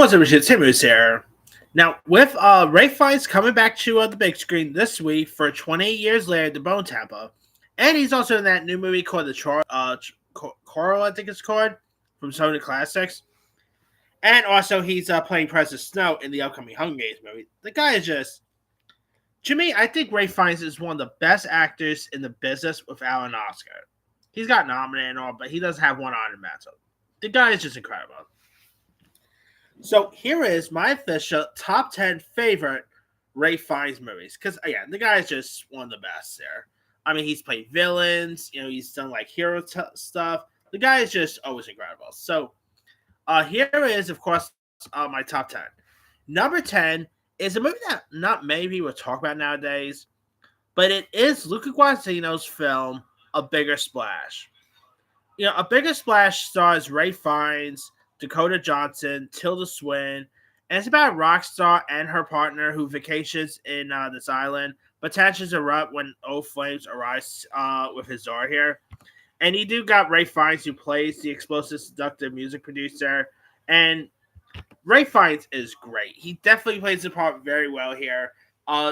What's up, Richard? Timmons here. Now, with Ray Fiennes coming back to the big screen this week for 28 years later, the Bone Tampa, and he's also in that new movie called The Coral, I think it's called, from Sony Classics, and also he's playing President Snow in the upcoming Hunger Games movie. The guy is just, to me, I think Ray Fiennes is one of the best actors in the business without an Oscar. He's got nominated and all, but he doesn't have one on him. So the guy is just incredible. So here is my official top 10 favorite Ray Fiennes movies. Because, again, the guy is just one of the best there. I mean, he's played villains. He's done, like, stuff. The guy is just always incredible. So here is, of course, my top 10. Number 10 is a movie that not many people talk about nowadays. But it is Luca Guadagnino's film, A Bigger Splash. A Bigger Splash stars Ray Fiennes, Dakota Johnson, Tilda Swinton, and it's about a rock star and her partner who vacations in this island, but tensions erupt when old flames arise with his daughter here. And you do got Ray Fiennes, who plays the explosive, seductive music producer, and Ray Fiennes is great. He definitely plays the part very well here.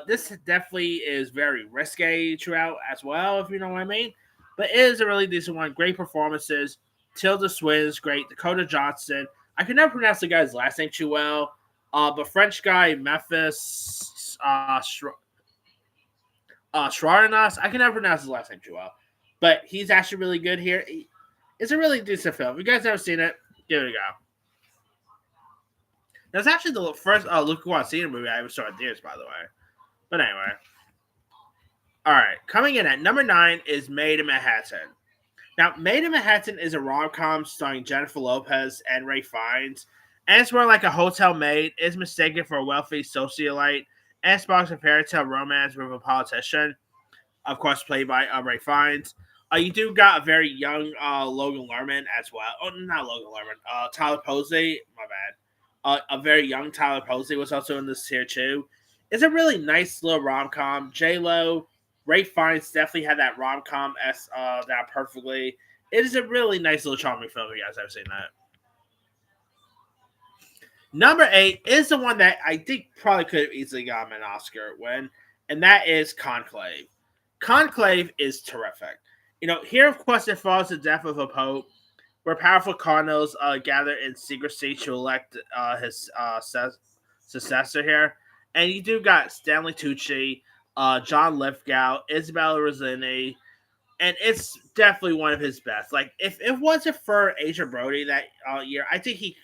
This definitely is very risque throughout as well, if you know what I mean. But it is a really decent one. Great performances. Tilda Swinton is great. Dakota Johnson. I can never pronounce the guy's last name too well. But French guy, Memphis Schwarnas. I can never pronounce his last name too well. But he's actually really good here. It's a really decent film. If you guys haven't seen it, give it a go. That's actually the first Luca Guadagnino movie I ever saw in theaters, by the way. But anyway. Alright, coming in at number 9 is Made in Manhattan. Now, Made in Manhattan is a rom-com starring Jennifer Lopez and Ray Fiennes, and it's where like a hotel maid is mistaken for a wealthy socialite and sparks a fairy tale romance with a politician, of course played by Ray Fiennes. You do got a very young Logan Lerman as well. Oh, not Logan Lerman. Tyler Posey, my bad. A very young Tyler Posey was also in this here too. It's a really nice little rom-com. J-Lo, Ray Fiennes definitely had that rom-com that perfectly. It is a really nice little charming film if you guys have seen that. Number 8 is the one that I think probably could have easily gotten an Oscar win, and that is Conclave. Conclave is terrific. Here, of course, it follows the death of a pope, where powerful cardinals gather in secrecy to elect his successor here. And you do got Stanley Tucci, John Lithgow, Isabella Rossellini, and it's definitely one of his best. Like, if it wasn't for Adrien Brody that year, I think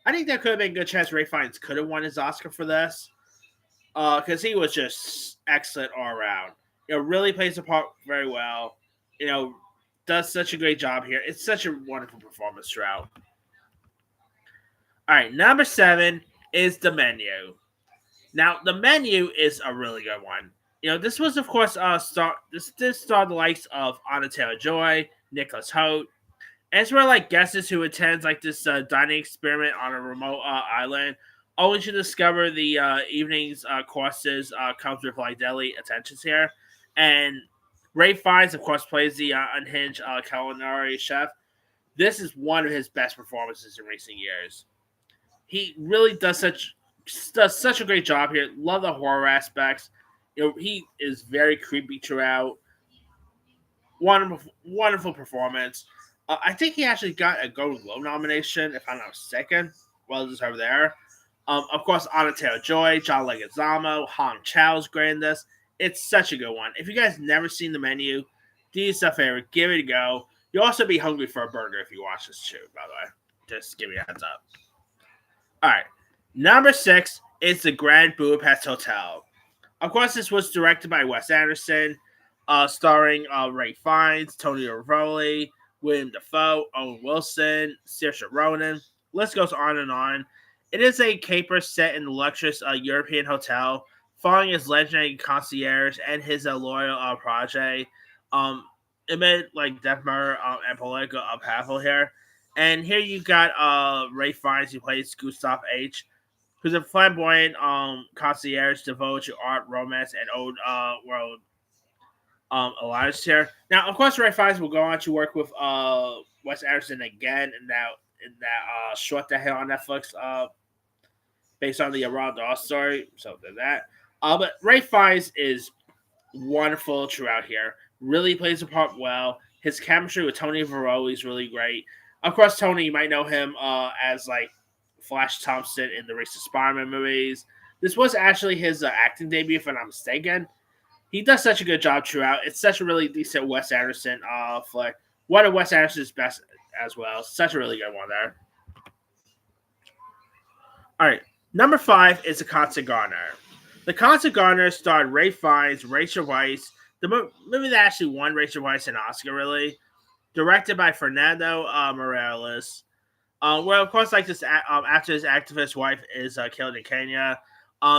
there could have been a good chance Ray Fiennes could have won his Oscar for this, because he was just excellent all around. Really plays the part very well. Does such a great job here. It's such a wonderful performance throughout. All right, number 7 is The Menu. Now, The Menu is a really good one. This was, of course, this starred the likes of Anna Taylor-Joy, Nicholas Hoult, and it's where, like, guests who attends, like, this dining experiment on a remote island, only to discover the evening's courses comes with, like, daily attentions here. And Ray Fiennes, of course, plays the unhinged culinary chef. This is one of his best performances in recent years. He really does such a great job here. Love the horror aspects. He is very creepy throughout. Wonderful performance. I think he actually got a Golden Globe nomination, if I'm not mistaken. Well deserved there. Of course, Anna Taylor-Joy, John Leguizamo, Hong Chau's great in this. It's such a good one. If you guys never seen The Menu, do yourself a favor, give it a go. You'll also be hungry for a burger if you watch this too, by the way. Just give me a heads up. All right. Number 6 is The Grand Budapest Hotel. Of course, this was directed by Wes Anderson, starring Ray Fiennes, Tony Rivoli, William Dafoe, Owen Wilson, Saoirse Ronan. List goes on and on. It is a caper set in the luxurious European hotel, following his legendary concierge and his loyal protege, amid like Detmer and political upheaval here. And here you got Ray Fiennes, who plays Gustav H., who's a flamboyant concierge devoted to art, romance, and old world alliance here. Now, of course, Ray Fiennes will go on to work with Wes Anderson again in that short that hit on Netflix based on the Roald Dahl story. So there's that. But Ray Fiennes is wonderful throughout here. Really plays the part well. His chemistry with Tony Varoli is really great. Of course, Tony, you might know him as like Flash Thompson in the recent Spider-Man movies. This was actually his acting debut, if I'm not mistaken. He does such a good job throughout. It's such a really decent Wes Anderson flick. One of Wes Anderson's best as well. Such a really good one there. All right, number 5 is The Constant Gardener. The Constant Gardener starred Ray Fiennes, Rachel Weisz, the movie that actually won Rachel Weisz an Oscar, really. Directed by Fernando Morales. Well, of course, like this, after his activist wife is killed in Kenya,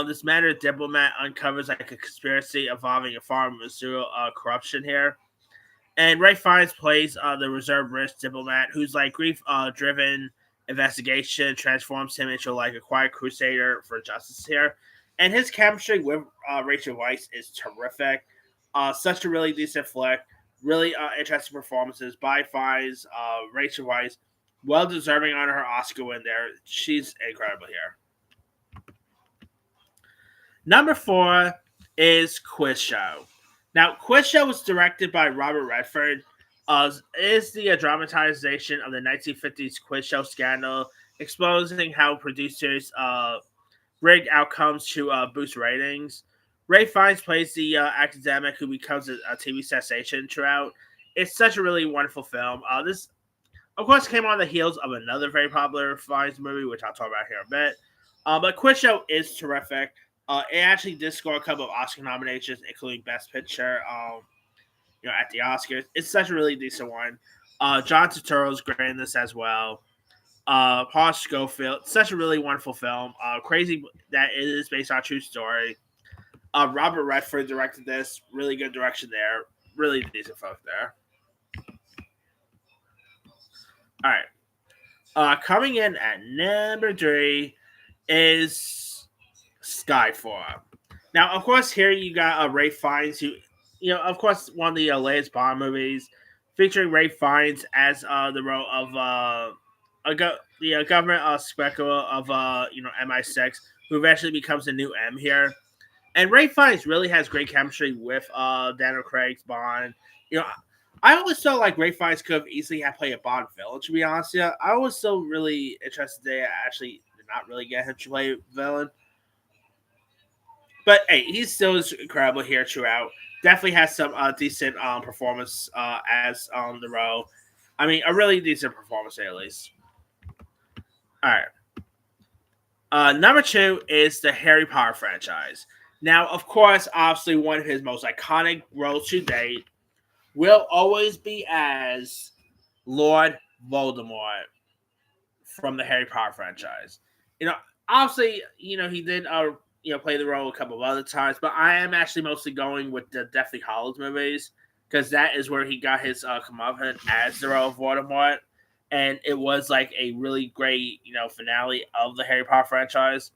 this matter diplomat uncovers like a conspiracy involving a pharmaceutical corruption here. And Ray Fiennes plays the reserve risk diplomat who's like grief driven investigation transforms him into like a quiet crusader for justice here. And his chemistry with Rachel Weisz is terrific. Such a really decent flick. Really interesting performances by Fiennes, Rachel Weisz. Well deserving on her Oscar win there. She's incredible here. Number 4 is Quiz Show. Now, Quiz Show was directed by Robert Redford. Is the dramatization of the 1950s quiz show scandal, exposing how producers rigged outcomes to boost ratings. Ray Fiennes plays the academic who becomes a TV sensation throughout. It's such a really wonderful film. This, of course, came on the heels of another very popular Fiennes movie, which I'll talk about here in a bit. But Quiz Show is terrific. It actually did score a couple of Oscar nominations, including Best Picture. At the Oscars, it's such a really decent one. John Turturro's great in this as well. Paul Scofield, such a really wonderful film. Crazy that it is based on a true story. Robert Redford directed this. Really good direction there. Really decent folk there. All right. Coming in at number 3 is Skyfall. Now, of course, here you got Ray Fiennes, who, of course, one of the latest Bond movies, featuring Ray Fiennes as the role of the government spectacle of MI6, who eventually becomes the new M here. And Ray Fiennes really has great chemistry with Daniel Craig's Bond. I always felt like Ray Fiennes could have easily have played a Bond villain, to be honest. Yeah, I was still really interested they actually did not really get him to play a villain. But hey, he still is incredible here throughout. Definitely has some decent performance as the role. I mean, a really decent performance at least. All right. Number 2 is the Harry Potter franchise. Now, of course, obviously one of his most iconic roles to date will always be as Lord Voldemort from the Harry Potter franchise. Obviously, he did play the role a couple of other times, but I am actually mostly going with the Deathly Hallows movies because that is where he got his comeuppance as the role of Voldemort, and it was like a really great finale of the Harry Potter franchise.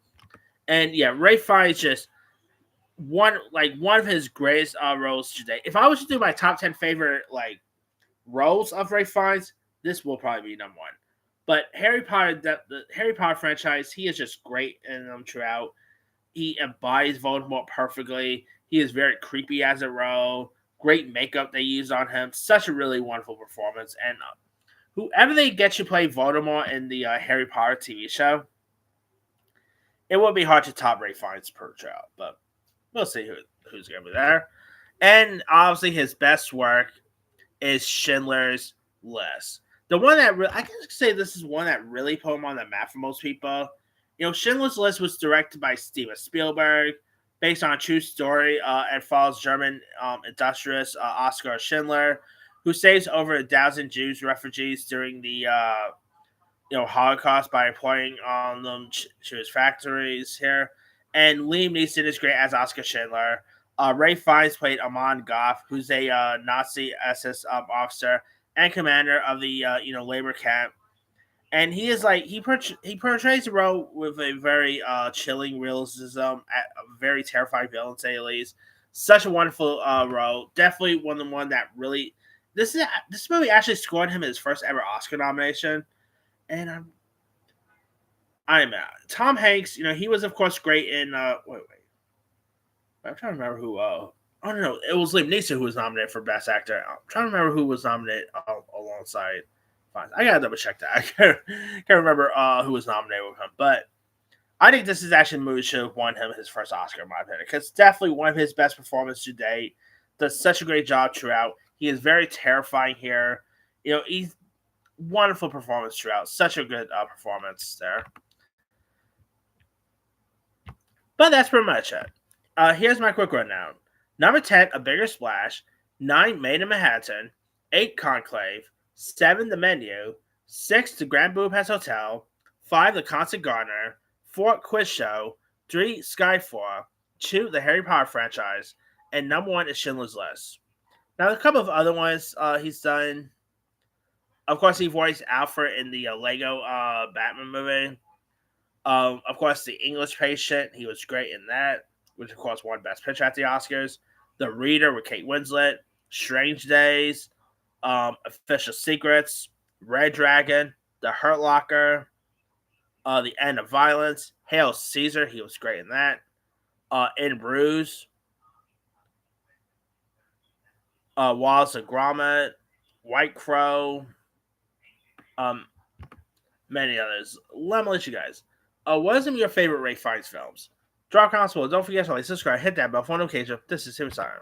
And yeah, Ray Fiennes just one of his greatest roles today. If I was to do my top 10 favorite roles of Ray Fiennes, this will probably be number 1. But Harry Potter, the Harry Potter franchise, he is just great in them throughout. He embodies Voldemort perfectly. He is very creepy as a role. Great makeup they used on him. Such a really wonderful performance. And whoever they get to play Voldemort in the Harry Potter TV show, it would be hard to top Ray Fiennes' portrayal. But we'll see who's going to be there. And obviously his best work is Schindler's List. The one that I can say this is one that really put him on the map for most people. Schindler's List was directed by Steven Spielberg, based on a true story, and follows German industrialist Oskar Schindler, who saves over 1,000 Jews refugees during the Holocaust by employing them to his factories here. And Liam Neeson is great as Oskar Schindler. Ray Fiennes played Amon Goff, who's a Nazi SS officer and commander of the labor camp. And he is he portrays the role with a very chilling realism, a very terrifying villain, to say the least. Such a wonderful role. Definitely one that really this movie actually scored him his first ever Oscar nomination. And I'm Tom Hanks. He was of course great in. Wait. I'm trying to remember who. I don't know. It was Liam Neeson who was nominated for Best Actor. I'm trying to remember who was nominated alongside. Fine, I gotta double check that. I can't remember who was nominated with him, but I think this is actually the movie should have won him his first Oscar, in my opinion, because it's definitely one of his best performances to date. Does such a great job throughout. He is very terrifying here. He's wonderful performance throughout. Such a good performance there. But that's pretty much it. Here's my quick rundown. Number 10, A Bigger Splash. 9, Made in Manhattan. 8, Conclave. 7, The Menu. 6, The Grand Budapest Hotel. 5, The Constant Gardener. 4, Quiz Show. 3, Skyfall. 2, The Harry Potter franchise. And number 1 is Schindler's List. Now, a couple of other ones he's done. Of course, he voiced Alfred in the Lego Batman movie. Of course, The English Patient. He was great in that, which, of course, won Best Picture at the Oscars. The Reader with Kate Winslet. Strange Days. Official Secrets. Red Dragon. The Hurt Locker. The End of Violence. Hail Caesar. He was great in that. In Bruges. Wallace and Gromit. White Crow. Many others. Let me let you guys. What are some of your favorite Ray Fiennes films? Drop comments below. Don't forget to like, subscribe, hit that bell for notification. This is Tim Simon.